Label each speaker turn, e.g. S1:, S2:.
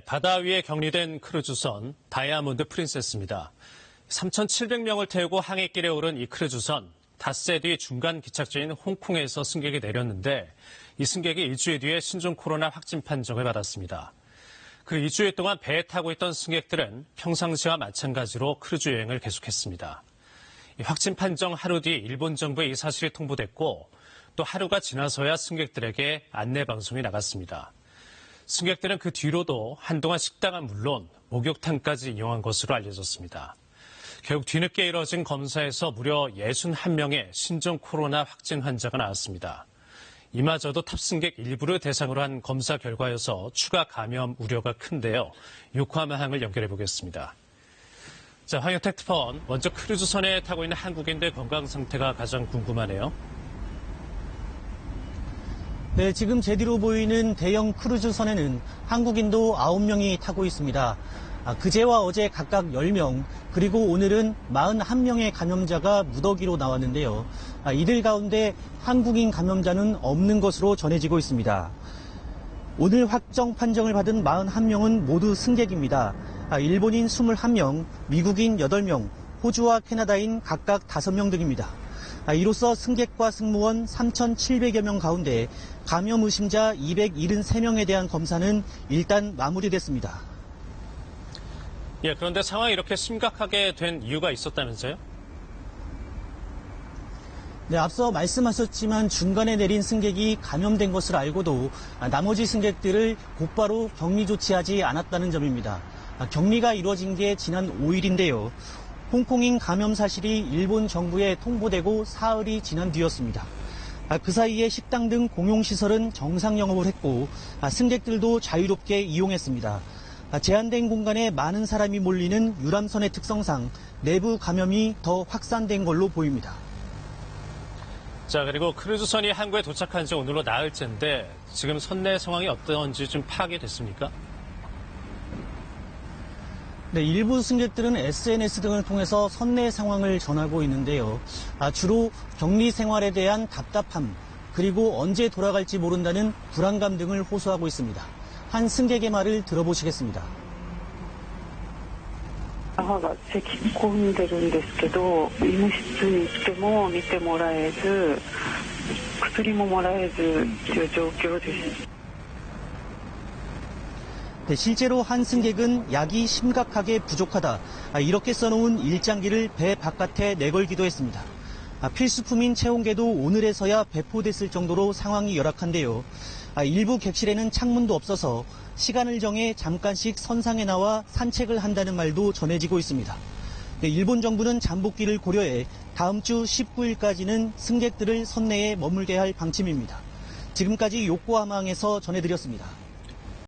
S1: 바다 위에 격리된 크루즈선 다이아몬드 프린세스입니다. 3,700명을 태우고 항해길에 오른 이 크루즈선 닷새 뒤 중간 기착지인 홍콩에서 승객이 내렸는데 이 승객이 일주일 뒤에 신종 코로나 확진 판정을 받았습니다. 그 일주일 동안 배에 타고 있던 승객들은 평상시와 마찬가지로 크루즈 여행을 계속했습니다. 확진 판정 하루 뒤 일본 정부에 이 사실이 통보됐고 또 하루가 지나서야 승객들에게 안내 방송이 나갔습니다. 승객들은 그 뒤로도 한동안 식당은 물론 목욕탕까지 이용한 것으로 알려졌습니다. 결국 뒤늦게 이뤄진 검사에서 무려 61명의 신종 코로나 확진 환자가 나왔습니다. 이마저도 탑승객 일부를 대상으로 한 검사 결과여서 추가 감염 우려가 큰데요. 요코하마항을 연결해 보겠습니다. 자, 황영택 특파원, 먼저 크루즈선에 타고 있는 한국인들 건강 상태가 가장 궁금하네요.
S2: 네, 지금 제 뒤로 보이는 대형 크루즈선에는 한국인도 9명이 타고 있습니다. 그제와 어제 각각 10명, 그리고 오늘은 41명의 감염자가 무더기로 나왔는데요. 이들 가운데 한국인 감염자는 없는 것으로 전해지고 있습니다. 오늘 확정 판정을 받은 41명은 모두 승객입니다. 일본인 21명, 미국인 8명, 호주와 캐나다인 각각 5명 등입니다. 이로써 승객과 승무원 3,700여 명 가운데 감염 의심자 273명에 대한 검사는 일단 마무리됐습니다.
S1: 그런데 상황이 이렇게 심각하게 된 이유가 있었다면서요?
S2: 네, 앞서 말씀하셨지만 중간에 내린 승객이 감염된 것을 알고도 나머지 승객들을 곧바로 격리 조치하지 않았다는 점입니다. 격리가 이루어진 게 지난 5일인데요. 홍콩인 감염 사실이 일본 정부에 통보되고 사흘이 지난 뒤였습니다. 그 사이에 식당 등 공용시설은 정상 영업을 했고 승객들도 자유롭게 이용했습니다. 제한된 공간에 많은 사람이 몰리는 유람선의 특성상 내부 감염이 더 확산된 걸로 보입니다.
S1: 자, 그리고 크루즈선이 항구에 도착한 지 오늘로 나흘째인데 지금 선내 상황이 어떤지 좀 파악이 됐습니까?
S2: 네, 일부 승객들은 SNS 등을 통해서 선내 상황을 전하고 있는데요. 주로 격리 생활에 대한 답답함, 그리고 언제 돌아갈지 모른다는 불안감 등을 호소하고 있습니다. 한 승객의 말을 들어보시겠습니다.
S3: 母が咳き込んでるんですけど、医務室に行っても見てもらえず、薬ももらえずという状況です。
S2: 네, 실제로 한 승객은 약이 심각하게 부족하다, 이렇게 써놓은 일장기를 배 바깥에 내걸기도 했습니다. 필수품인 체온계도 오늘에서야 배포됐을 정도로 상황이 열악한데요. 일부 객실에는 창문도 없어서 시간을 정해 잠깐씩 선상에 나와 산책을 한다는 말도 전해지고 있습니다. 네, 일본 정부는 잠복기를 고려해 다음 주 19일까지는 승객들을 선내에 머물게 할 방침입니다. 지금까지 요코하마항에서 전해드렸습니다.